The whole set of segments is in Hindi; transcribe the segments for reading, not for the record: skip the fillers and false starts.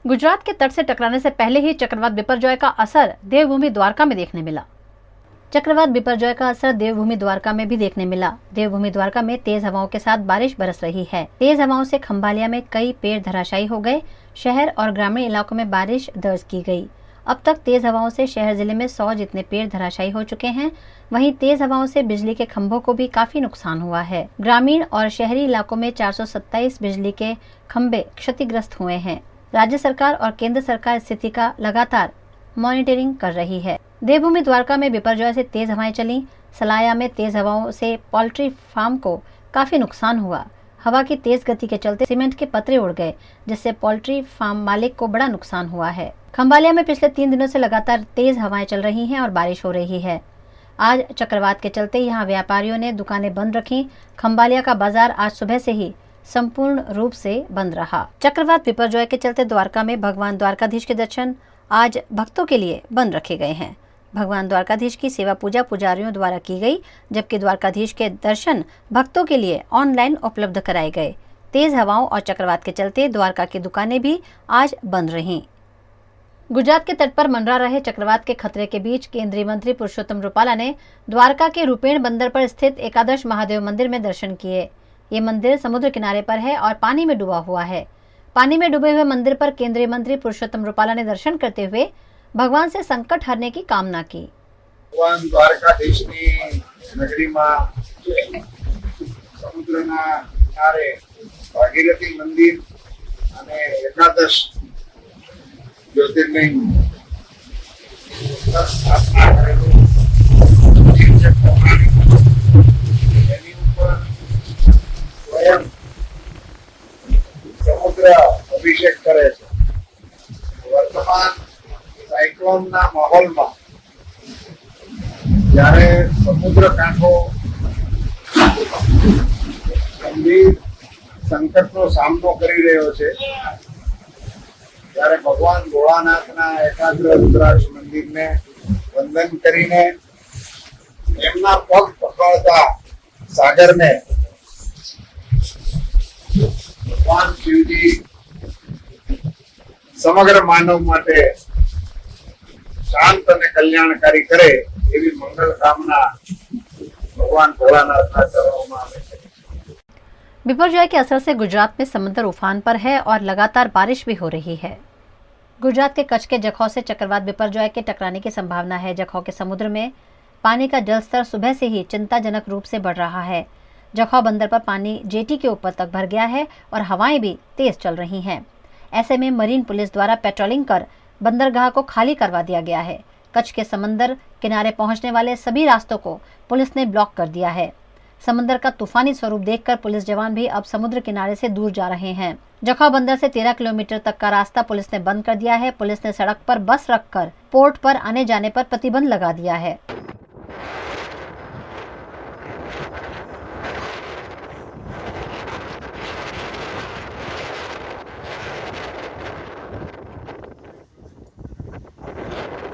गुजरात के तट से टकराने से पहले ही चक्रवात बिपरजॉय का असर देवभूमि द्वारका में देखने मिला। चक्रवात बिपरजॉय का असर देवभूमि द्वारका में भी देखने मिला। देवभूमि द्वारका में तेज हवाओं के साथ बारिश बरस रही है। तेज हवाओं से खंभालिया में कई पेड़ धराशायी हो गए। शहर और ग्रामीण इलाकों में बारिश दर्ज की गई। अब तक तेज हवाओं से शहर जिले में 100 जितने पेड़ धराशायी हो चुके हैं। वहीं तेज हवाओं से बिजली के खंभों को भी काफी नुकसान हुआ है। ग्रामीण और शहरी इलाकों में 427 बिजली के खंभे क्षतिग्रस्त हुए हैं। राज्य सरकार और केंद्र सरकार स्थिति का लगातार मॉनिटरिंग कर रही है। देवभूमि द्वारका में बिपरजॉय से तेज हवाएं चली। सलाया में तेज हवाओं से पोल्ट्री फार्म को काफी नुकसान हुआ। हवा की तेज गति के चलते सीमेंट के पतरे उड़ गए, जिससे पोल्ट्री फार्म मालिक को बड़ा नुकसान हुआ है। खंभालिया में पिछले 3 दिनों से लगातार तेज हवाएं चल रही हैं और बारिश हो रही है। आज चक्रवात के चलते यहां व्यापारियों ने दुकानें बंद रखी। खंभालिया का बाजार आज सुबह से ही संपूर्ण रूप से बंद रहा। चक्रवात बिपरजॉय के चलते द्वारका में भगवान द्वारकाधीश के दर्शन आज भक्तों के लिए बंद रखे गए हैं। भगवान द्वारकाधीश की सेवा पूजा पुजारियों द्वारा की गई, जबकि द्वारकाधीश के दर्शन भक्तों के लिए ऑनलाइन उपलब्ध कराए गए। तेज हवाओं और चक्रवात के चलते द्वारका की दुकानें भी आज बंद रहीं। गुजरात के तट पर मंडरा रहे चक्रवात के खतरे के बीच केंद्रीय मंत्री पुरुषोत्तम रूपाला ने द्वारका के रूपेण बंदर पर स्थित एकादश महादेव मंदिर में दर्शन किए। ये मंदिर समुद्र किनारे पर है और पानी में डूबा हुआ है। पानी में डूबे हुए मंदिर पर केंद्रीय मंत्री पुरुषोत्तम रूपाला ने दर्शन करते हुए भगवान से संकट हरने की कामना की। भगवान द्वारकाधीशनी नगरीમાં સમુદ્રના કિનારે ભાગીરથી મંદિર અને એકાદશ જ્યોતિર્લિંગ સ્થાપના કરેલું એની ઉપર સ્વયં સમુદ્ર અભિષેક કરે છે। વર્તમાન સાયક્લોનના માહોલમાં જ્યારે સમુદ્ર કાંઠો ગંભીર સંકટનો સામનો કરી રહ્યો છે, ત્યારે ભગવાન ભોળાનાથના એકાગ્ર રુદ્રાક્ષ મંદિરને વંદન કરીને એમના પગ પકડતા સાગરને ભગવાન શિવજી સમગ્ર માનવ માટે શાંત અને કલ્યાણકારી કરે એવી મંગલ કામના भगवान भोलानाथ चरणों में। बिपरजॉय के असर से गुजरात में समुद्र उफान पर है और लगातार बारिश भी हो रही है। गुजरात के कच्छ के जखौ से चक्रवात बिपरजॉय के टकराने की संभावना है। जखौ के समुद्र में पानी का जलस्तर सुबह से ही चिंताजनक रूप से बढ़ रहा है। जखौ बंदर पर पानी जेटी के ऊपर तक भर गया है और हवाएं भी तेज चल रही हैं। ऐसे में मरीन पुलिस द्वारा पेट्रोलिंग कर बंदरगाह को खाली करवा दिया गया है। कच्छ के समंदर किनारे पहुंचने वाले सभी रास्तों को पुलिस ने ब्लॉक कर दिया है। समंदर का तूफानी स्वरूप देखकर पुलिस जवान भी अब समुद्र किनारे से दूर जा रहे हैं। जखौ बंदर से 13 किलोमीटर तक का रास्ता पुलिस ने बंद कर दिया है। पुलिस ने सड़क पर बस रखकर पोर्ट पर आने जाने पर प्रतिबंध लगा दिया है।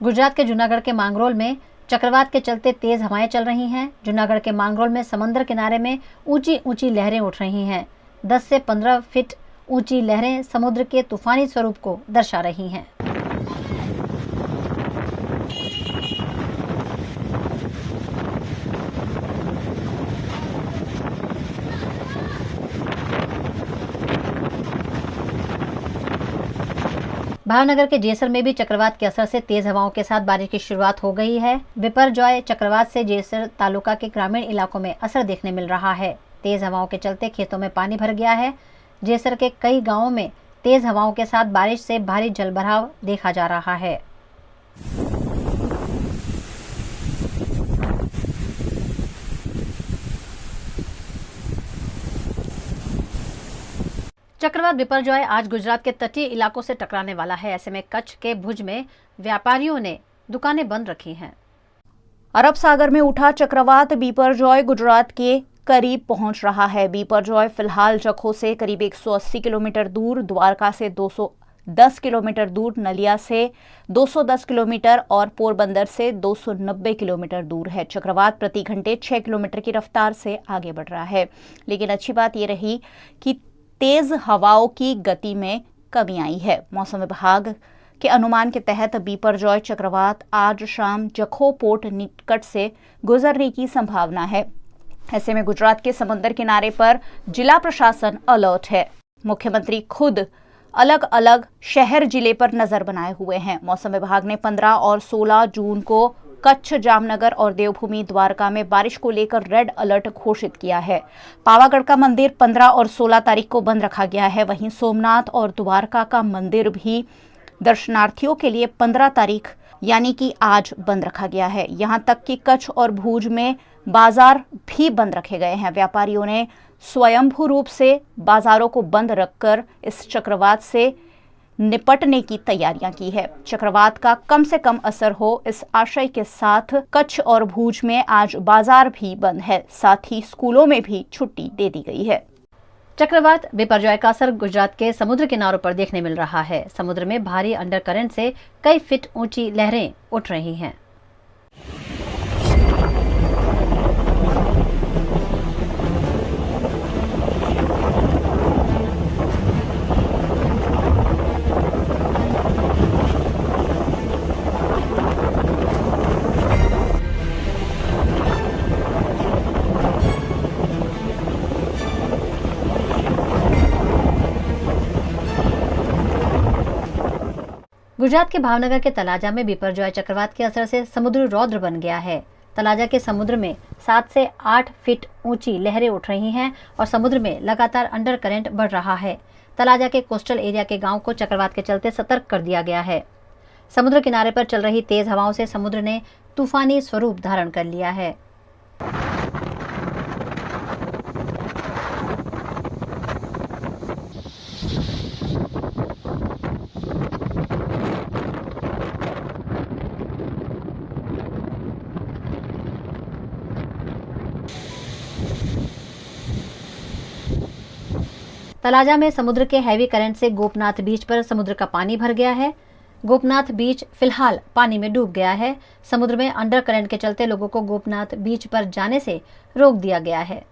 गुजरात के जूनागढ़ के मांगरोल में चक्रवात के चलते तेज हवाएं चल रही हैं। जूनागढ़ के मांगरोल में समंदर किनारे में ऊंची ऊंची लहरें उठ रही हैं। 10 से 15 फीट ऊंची लहरें समुद्र के तूफानी स्वरूप को दर्शा रही हैं। भावनगर के जेसर में भी चक्रवात के असर से तेज हवाओं के साथ बारिश की शुरुआत हो गई है। बिपरजॉय चक्रवात से जेसर तालुका के ग्रामीण इलाकों में असर देखने मिल रहा है। तेज हवाओं के चलते खेतों में पानी भर गया है। जेसर के कई गांवों में तेज हवाओं के साथ बारिश से भारी जलभराव देखा जा रहा है। चक्रवात बिपरजॉय आज गुजरात के तटीय इलाकों से टकराने वाला है। ऐसे में कच्छ के भुज में व्यापारियों ने दुकानें बंद रखी हैं। अरब सागर में उठा चक्रवात बिपरजॉय गुजरात के करीब पहुंच रहा है। बिपरजॉय फिलहाल जखौ से करीब 180 किलोमीटर दूर, द्वारका से 210 किलोमीटर दूर, नलिया से 210 किलोमीटर और पोरबंदर से 290 किलोमीटर दूर है। चक्रवात प्रति घंटे 6 किलोमीटर की रफ्तार से आगे बढ़ रहा है। लेकिन अच्छी बात यह रही कि तेज हवाओं की गति में कमी आई है। मौसम विभाग के अनुमान के तहत बिपरजॉय चक्रवात आज शाम जखौ पोर्ट निकट से गुजरने की संभावना है। ऐसे में गुजरात के समंदर किनारे पर जिला प्रशासन अलर्ट है। मुख्यमंत्री खुद अलग अलग शहर जिले पर नजर बनाए हुए हैं। मौसम विभाग ने 15 और 16 जून को कच्छ, जामनगर और देवभूमि द्वारका में बारिश को लेकर रेड अलर्ट घोषित किया है। पावागढ़ का मंदिर 15 और 16 तारीख को बंद रखा गया है। वहीं सोमनाथ और द्वारका का मंदिर भी दर्शनार्थियों के लिए 15 तारीख यानी कि आज बंद रखा गया है। यहां तक कि कच्छ और भुज में बाजार भी बंद रखे गए हैं। व्यापारियों ने स्वयंभू रूप से बाजारों को बंद रखकर इस चक्रवात से निपटने की तैयारियां की है। चक्रवात का कम से कम असर हो, इस आशय के साथ कच्छ और भुज में आज बाजार भी बंद है। साथ ही स्कूलों में भी छुट्टी दे दी गई है। चक्रवात बिपरजॉय का असर गुजरात के समुद्र किनारों पर देखने मिल रहा है। समुद्र में भारी अंडर करंट से कई फीट ऊंची लहरें उठ रही हैं। गुजरात के भावनगर के तलाजा में बिपरजॉय चक्रवात के असर से समुद्र रौद्र बन गया है। तलाजा के समुद्र में 7 से 8 फीट ऊंची लहरें उठ रही हैं और समुद्र में लगातार अंडर करंट बढ़ रहा है। तलाजा के कोस्टल एरिया के गांव को चक्रवात के चलते सतर्क कर दिया गया है। समुद्र किनारे पर चल रही तेज हवाओं से समुद्र ने तूफानी स्वरूप धारण कर लिया है। तलाजा में समुद्र के हैवी करंट से गोपनाथ बीच पर समुद्र का पानी भर गया है। गोपनाथ बीच फिलहाल पानी में डूब गया है। समुद्र में अंडर करंट के चलते लोगों को गोपनाथ बीच पर जाने से रोक दिया गया है।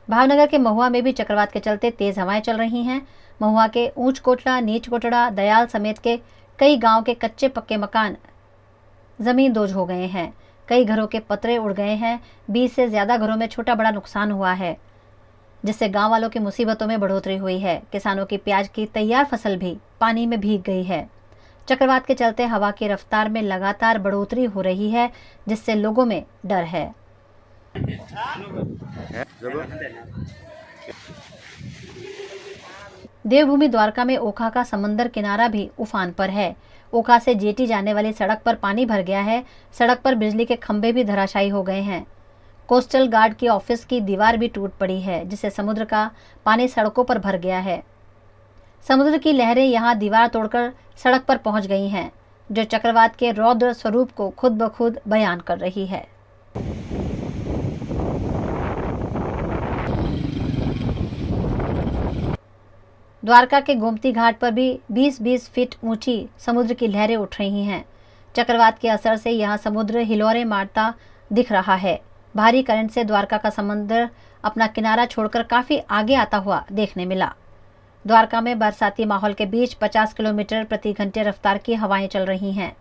भावनगर के महुआ में भी चक्रवात के चलते तेज हवाएं चल रही हैं। महुआ के ऊंच कोटला, नीच कोटड़ा, दयाल समेत के कई गांव के कच्चे पक्के मकान जमींदोज हो गए हैं। कई घरों के पतरे उड़ गए हैं। 20 से ज्यादा घरों में छोटा बड़ा नुकसान हुआ है, जिससे गांव वालों की मुसीबतों में बढ़ोतरी हुई है। किसानों की प्याज की तैयार फसल भी पानी में भीग गई है। चक्रवात के चलते हवा की रफ्तार में लगातार बढ़ोतरी हो रही है, जिससे लोगों में डर है। देवभूमि द्वारका में ओखा का समंदर किनारा भी उफान पर है। ओखा से जेटी जाने वाली सड़क पर पानी भर गया है। सड़क पर बिजली के खंभे भी धराशायी हो गए हैं। कोस्टल गार्ड की ऑफिस की दीवार भी टूट पड़ी है, जिससे समुद्र का पानी सड़कों पर भर गया है। समुद्र की लहरें यहां दीवार तोड़कर सड़क पर पहुंच गई हैं, जो चक्रवात के रौद्र स्वरूप को खुद ब खुद बयान कर रही है। द्वारका के गोमती घाट पर भी 20-20 फीट ऊंची समुद्र की लहरें उठ रही हैं। चक्रवात के असर से यहां समुद्र हिलोरे मारता दिख रहा है। भारी करंट से द्वारका का समुद्र अपना किनारा छोड़कर काफी आगे आता हुआ देखने मिला। द्वारका में बरसाती माहौल के बीच 50 किलोमीटर प्रति घंटे रफ्तार की हवाएं चल रही हैं।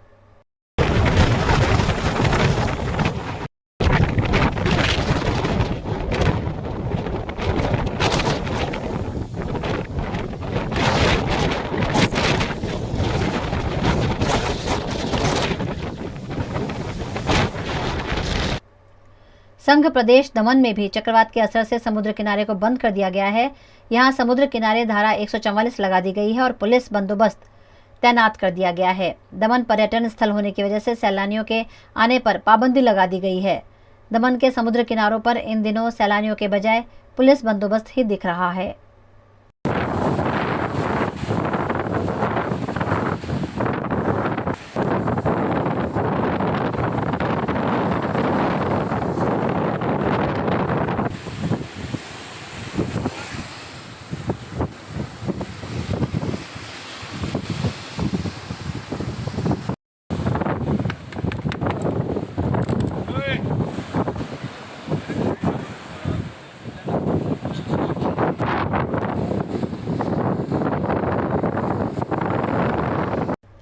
संघ प्रदेश दमन में भी चक्रवात के असर से समुद्र किनारे को बंद कर दिया गया है। यहां समुद्र किनारे धारा 144 लगा दी गई है और पुलिस बंदोबस्त तैनात कर दिया गया है। दमन पर्यटन स्थल होने की वजह से सैलानियों के आने पर पाबंदी लगा दी गई है। दमन के समुद्र किनारों पर इन दिनों सैलानियों के बजाय पुलिस बंदोबस्त ही दिख रहा है।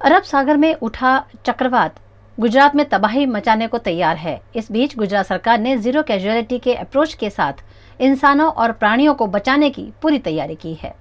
अरब सागर में उठा चक्रवात गुजरात में तबाही मचाने को तैयार है। इस बीच गुजरात सरकार ने जीरो कैजुअलिटी के अप्रोच के साथ इंसानों और प्राणियों को बचाने की पूरी तैयारी की है।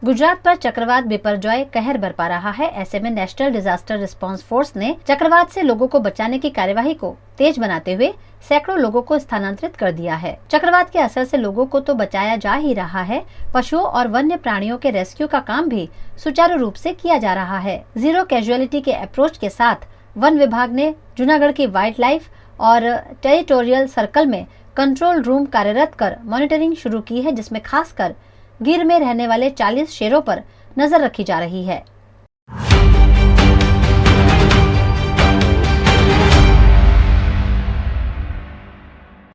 गुजरात पर चक्रवात बिपरजॉय कहर बरपा रहा है। ऐसे में नेशनल डिजास्टर रिस्पांस फोर्स ने चक्रवात से लोगों को बचाने की कार्यवाही को तेज बनाते हुए सैकड़ों लोगों को स्थानांतरित कर दिया है। चक्रवात के असर से लोगों को तो बचाया जा ही रहा है, पशुओं और वन्य प्राणियों के रेस्क्यू का काम भी सुचारू रूप से किया जा रहा है। जीरो कैजुअलिटी के अप्रोच के साथ वन विभाग ने जूनागढ़ की वाइल्ड लाइफ और टेरिटोरियल सर्कल में कंट्रोल रूम कार्यरत कर मॉनिटरिंग शुरू की है, जिसमें खासकर गिर में रहने वाले 40 शेरों पर नजर रखी जा रही है।